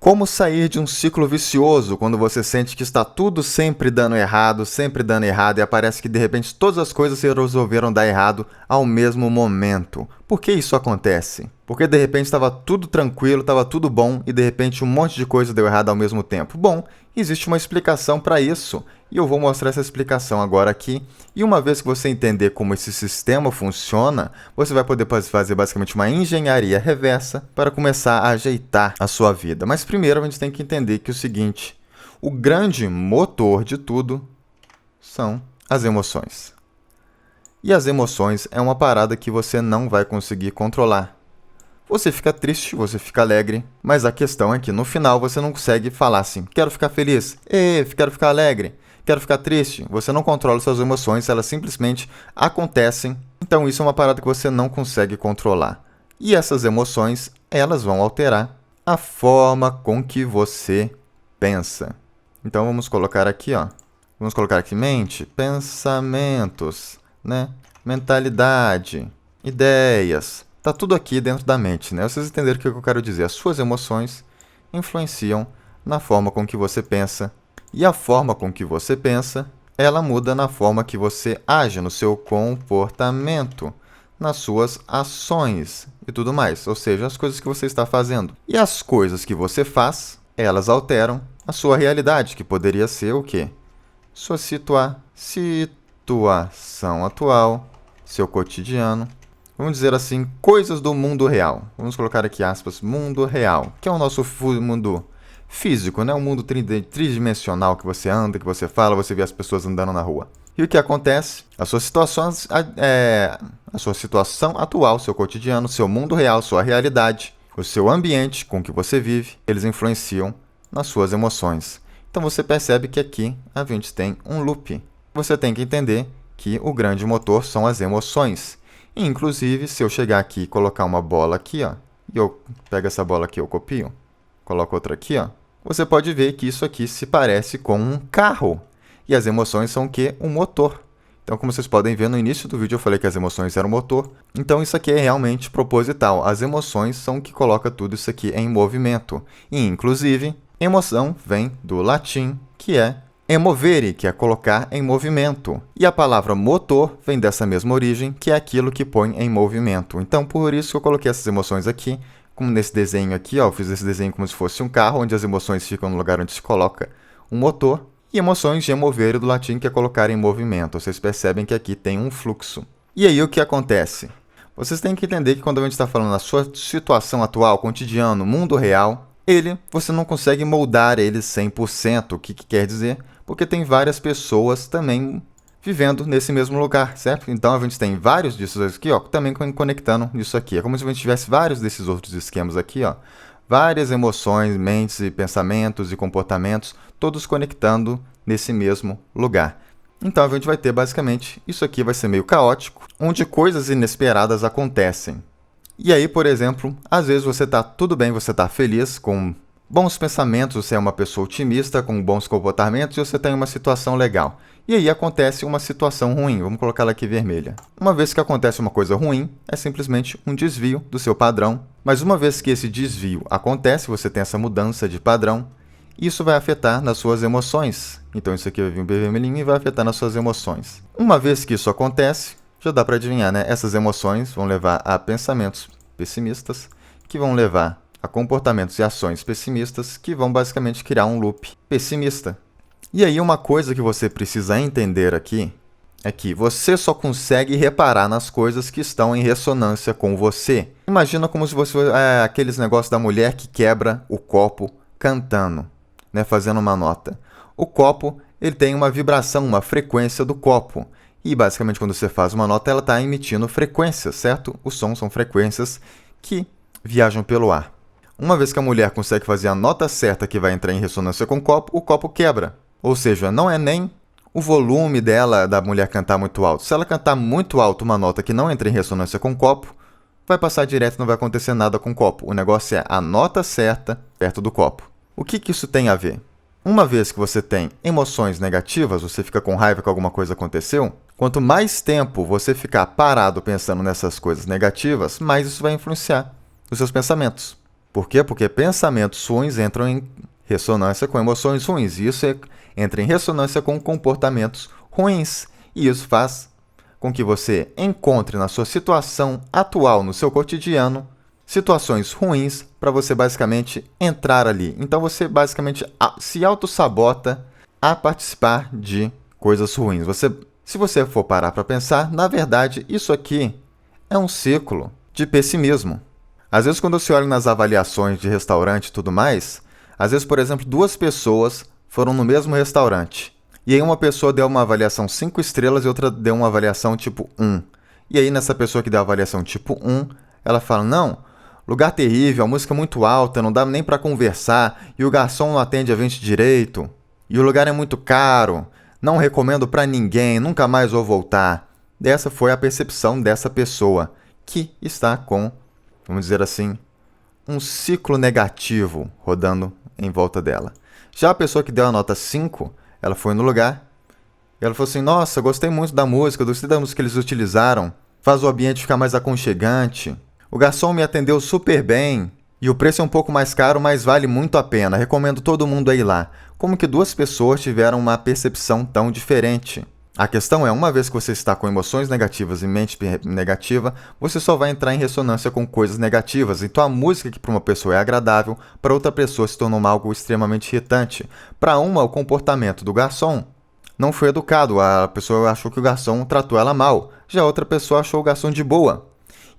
Como sair de um ciclo vicioso quando você sente que está tudo sempre dando errado e parece que de repente todas as coisas se resolveram dar errado ao mesmo momento? Por que isso acontece? Porque de repente estava tudo tranquilo, estava tudo bom e de repente um monte de coisa deu errado ao mesmo tempo. Bom, existe uma explicação para isso e eu vou mostrar essa explicação agora aqui. E uma vez que você entender como esse sistema funciona, você vai poder fazer basicamente uma engenharia reversa para começar a ajeitar a sua vida. Mas primeiro a gente tem que entender que é o seguinte: o grande motor de tudo são as emoções. E as emoções é uma parada que você não vai conseguir controlar. Você fica triste, você fica alegre, mas a questão é que no final você não consegue falar assim: quero ficar feliz, quero ficar alegre, quero ficar triste. Você não controla suas emoções, elas simplesmente acontecem. Então isso é uma parada que você não consegue controlar. E essas emoções, elas vão alterar a forma com que você pensa. Então vamos colocar aqui, vamos colocar aqui mente, pensamentos, né? Mentalidade, ideias. Tá tudo aqui dentro da mente, né? Vocês entenderam o que eu quero dizer. As suas emoções influenciam na forma com que você pensa. E a forma com que você pensa, ela muda na forma que você age, no seu comportamento, nas suas ações e tudo mais. Ou seja, as coisas que você está fazendo. E as coisas que você faz, elas alteram a sua realidade, que poderia ser o quê? Sua situação atual, seu cotidiano. Vamos dizer assim, coisas do mundo real. Vamos colocar aqui aspas, mundo real, que é o nosso mundo físico, né? Um mundo tridimensional que você anda, que você fala, você vê as pessoas andando na rua. E o que acontece? A sua situação atual, seu cotidiano, seu mundo real, sua realidade, o seu ambiente com que você vive, eles influenciam nas suas emoções. Então você percebe que aqui a gente tem um loop. Você tem que entender que o grande motor são as emoções. E, inclusive, se eu chegar aqui e colocar uma bola aqui, e eu pego essa bola aqui, eu copio, coloco outra aqui, você pode ver que isso aqui se parece com um carro. E as emoções são o quê? Um motor. Então, como vocês podem ver no início do vídeo, eu falei que as emoções eram motor. Então, isso aqui é realmente proposital. As emoções são o que coloca tudo isso aqui em movimento. E, inclusive, emoção vem do latim, que é emovere, que é colocar em movimento. E a palavra motor vem dessa mesma origem, que é aquilo que põe em movimento. Então, por isso que eu coloquei essas emoções aqui, como nesse desenho aqui, eu fiz esse desenho como se fosse um carro, onde as emoções ficam no lugar onde se coloca um motor. E emoções de emovere do latim, que é colocar em movimento. Vocês percebem que aqui tem um fluxo. E aí o que acontece? Vocês têm que entender que quando a gente está falando da sua situação atual, cotidiano, mundo real, você não consegue moldar ele 100%. O que quer dizer? Porque tem várias pessoas também vivendo nesse mesmo lugar, certo? Então a gente tem vários desses aqui, também conectando isso aqui. É como se a gente tivesse vários desses outros esquemas aqui, várias emoções, mentes e pensamentos e comportamentos, todos conectando nesse mesmo lugar. Então a gente vai ter basicamente, isso aqui vai ser meio caótico, onde coisas inesperadas acontecem. E aí, por exemplo, às vezes você está tudo bem, você está feliz, com bons pensamentos, você é uma pessoa otimista, com bons comportamentos e você tem uma situação legal. E aí acontece uma situação ruim, vamos colocar ela aqui vermelha. Uma vez que acontece uma coisa ruim, é simplesmente um desvio do seu padrão. Mas uma vez que esse desvio acontece, você tem essa mudança de padrão, isso vai afetar nas suas emoções. Então isso aqui vai vir um vermelhinho e vai afetar nas suas emoções. Uma vez que isso acontece, já dá para adivinhar, né? Essas emoções vão levar a pensamentos pessimistas, que vão levar a comportamentos e ações pessimistas, que vão basicamente criar um loop pessimista. E aí uma coisa que você precisa entender aqui é que você só consegue reparar nas coisas que estão em ressonância com você. Imagina como se você aqueles negócios da mulher que quebra o copo cantando, né, fazendo uma nota. O copo, ele tem uma vibração, uma frequência do copo. E basicamente quando você faz uma nota, ela está emitindo frequências, certo? Os sons são frequências que viajam pelo ar. Uma vez que a mulher consegue fazer a nota certa que vai entrar em ressonância com o copo quebra. Ou seja, não é nem o volume dela, da mulher cantar muito alto. Se ela cantar muito alto uma nota que não entra em ressonância com o copo, vai passar direto e não vai acontecer nada com o copo. O negócio é a nota certa perto do copo. O que isso tem a ver? Uma vez que você tem emoções negativas, você fica com raiva que alguma coisa aconteceu, quanto mais tempo você ficar parado pensando nessas coisas negativas, mais isso vai influenciar os seus pensamentos. Por quê? Porque pensamentos ruins entram em ressonância com emoções ruins. E isso entra em ressonância com comportamentos ruins. E isso faz com que você encontre na sua situação atual, no seu cotidiano, situações ruins para você basicamente entrar ali. Então você basicamente se autossabota a participar de coisas ruins. Se você for parar para pensar, na verdade, isso aqui é um ciclo de pessimismo. Às vezes, quando você olha nas avaliações de restaurante e tudo mais, às vezes, por exemplo, 2 pessoas foram no mesmo restaurante. E aí uma pessoa deu uma avaliação 5 estrelas e outra deu uma avaliação tipo 1. E aí nessa pessoa que deu a avaliação tipo 1, ela fala, não, lugar terrível, a música é muito alta, não dá nem para conversar, e o garçom não atende a gente direito, e o lugar é muito caro, não recomendo para ninguém, nunca mais vou voltar. Essa foi a percepção dessa pessoa, que está com, vamos dizer assim, um ciclo negativo rodando em volta dela. Já a pessoa que deu a nota 5, ela foi no lugar e ela falou assim, nossa, gostei muito da música, gostei da música que eles utilizaram, faz o ambiente ficar mais aconchegante, o garçom me atendeu super bem e o preço é um pouco mais caro, mas vale muito a pena, recomendo todo mundo a ir lá. Como que 2 pessoas tiveram uma percepção tão diferente? A questão é, uma vez que você está com emoções negativas e mente negativa, você só vai entrar em ressonância com coisas negativas. Então a música que para uma pessoa é agradável, para outra pessoa se tornou algo extremamente irritante. Para uma, o comportamento do garçom não foi educado, a pessoa achou que o garçom tratou ela mal, já a outra pessoa achou o garçom de boa.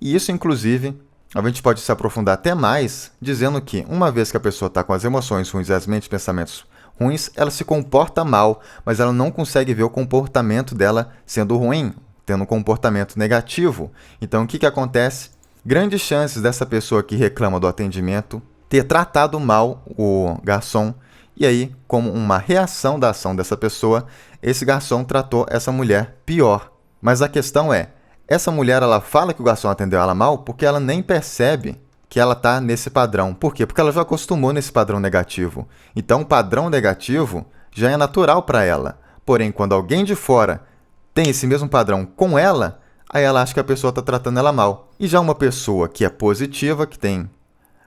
E isso, inclusive, a gente pode se aprofundar até mais, dizendo que uma vez que a pessoa está com as emoções ruins e as mentes e pensamentos ruins, ela se comporta mal, mas ela não consegue ver o comportamento dela sendo ruim, tendo um comportamento negativo. Então, o que acontece? Grandes chances dessa pessoa que reclama do atendimento ter tratado mal o garçom, e aí, como uma reação da ação dessa pessoa, esse garçom tratou essa mulher pior. Mas a questão é, essa mulher ela fala que o garçom atendeu ela mal porque ela nem percebe que ela está nesse padrão. Por quê? Porque ela já acostumou nesse padrão negativo. Então, o padrão negativo já é natural para ela. Porém, quando alguém de fora tem esse mesmo padrão com ela, aí ela acha que a pessoa está tratando ela mal. E já uma pessoa que é positiva, que tem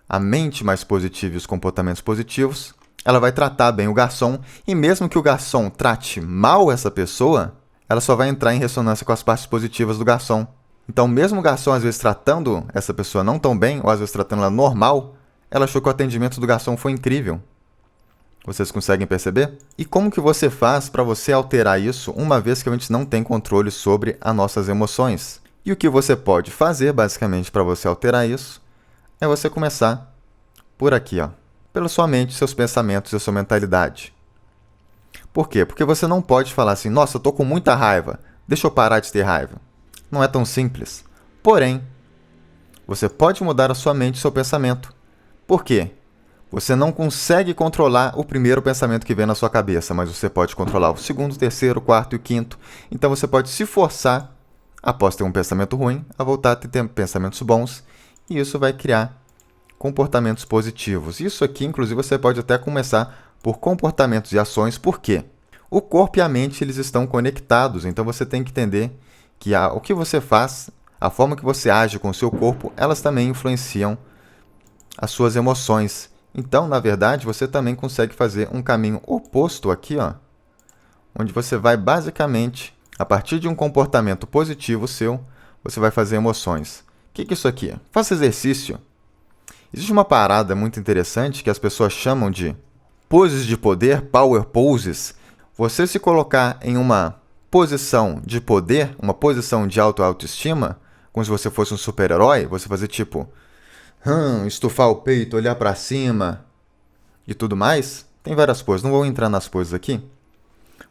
a mente mais positiva e os comportamentos positivos, ela vai tratar bem o garçom. E mesmo que o garçom trate mal essa pessoa, ela só vai entrar em ressonância com as partes positivas do garçom. Então, mesmo o garçom, às vezes, tratando essa pessoa não tão bem, ou às vezes tratando ela normal, ela achou que o atendimento do garçom foi incrível. Vocês conseguem perceber? E como que você faz para você alterar isso, uma vez que a gente não tem controle sobre as nossas emoções? E o que você pode fazer, basicamente, para você alterar isso, é você começar por aqui, ó, pela sua mente, seus pensamentos e a sua mentalidade. Por quê? Porque você não pode falar assim, nossa, eu tô com muita raiva, deixa eu parar de ter raiva. Não é tão simples. Porém, você pode mudar a sua mente e seu pensamento. Por quê? Você não consegue controlar o primeiro pensamento que vem na sua cabeça, mas você pode controlar o segundo, terceiro, quarto e o quinto. Então você pode se forçar, após ter um pensamento ruim, a voltar a ter pensamentos bons, e isso vai criar comportamentos positivos. Isso aqui, inclusive, você pode até começar por comportamentos e ações. Por quê? O corpo e a mente eles estão conectados, então você tem que entender que o que você faz, a forma que você age com o seu corpo, elas também influenciam as suas emoções. Então, na verdade, você também consegue fazer um caminho oposto aqui, ó, onde você vai basicamente, a partir de um comportamento positivo seu, você vai fazer emoções. O que é isso aqui? Faça exercício. Existe uma parada muito interessante que as pessoas chamam de poses de poder, power poses. Você se colocar em uma posição de poder, uma posição de autoestima, como se você fosse um super-herói, você fazer tipo, estufar o peito, olhar para cima e tudo mais. Tem várias poses, não vou entrar nas poses aqui.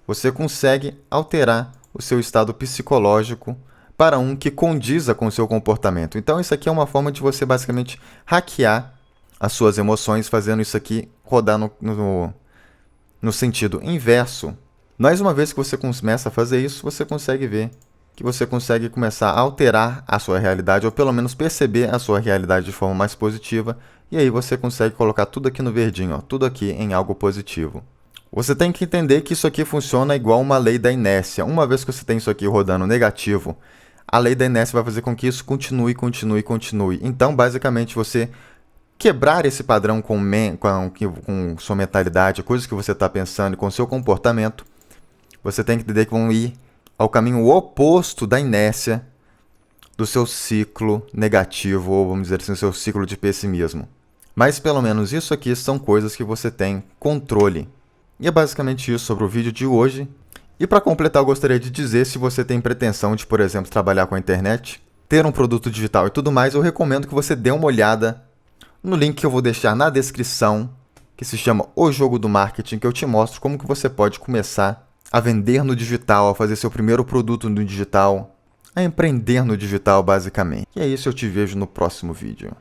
Você consegue alterar o seu estado psicológico para um que condiza com o seu comportamento. Então isso aqui é uma forma de você basicamente hackear as suas emoções, fazendo isso aqui rodar no sentido inverso. Mas uma vez que você começa a fazer isso, você consegue ver que você consegue começar a alterar a sua realidade, ou pelo menos perceber a sua realidade de forma mais positiva, e aí você consegue colocar tudo aqui no verdinho, ó, tudo aqui em algo positivo. Você tem que entender que isso aqui funciona igual uma lei da inércia. Uma vez que você tem isso aqui rodando negativo, a lei da inércia vai fazer com que isso continue. Então, basicamente, você quebrar esse padrão com sua mentalidade, coisas que você está pensando e com seu comportamento, você tem que entender que vão ir ao caminho oposto da inércia do seu ciclo negativo, ou vamos dizer assim, seu ciclo de pessimismo. Mas pelo menos isso aqui são coisas que você tem controle. E é basicamente isso sobre o vídeo de hoje. E para completar, eu gostaria de dizer, se você tem pretensão de, por exemplo, trabalhar com a internet, ter um produto digital e tudo mais, eu recomendo que você dê uma olhada no link que eu vou deixar na descrição, que se chama O Jogo do Marketing, que eu te mostro como que você pode começar a vender no digital, a fazer seu primeiro produto no digital, a empreender no digital, basicamente. E é isso, eu te vejo no próximo vídeo.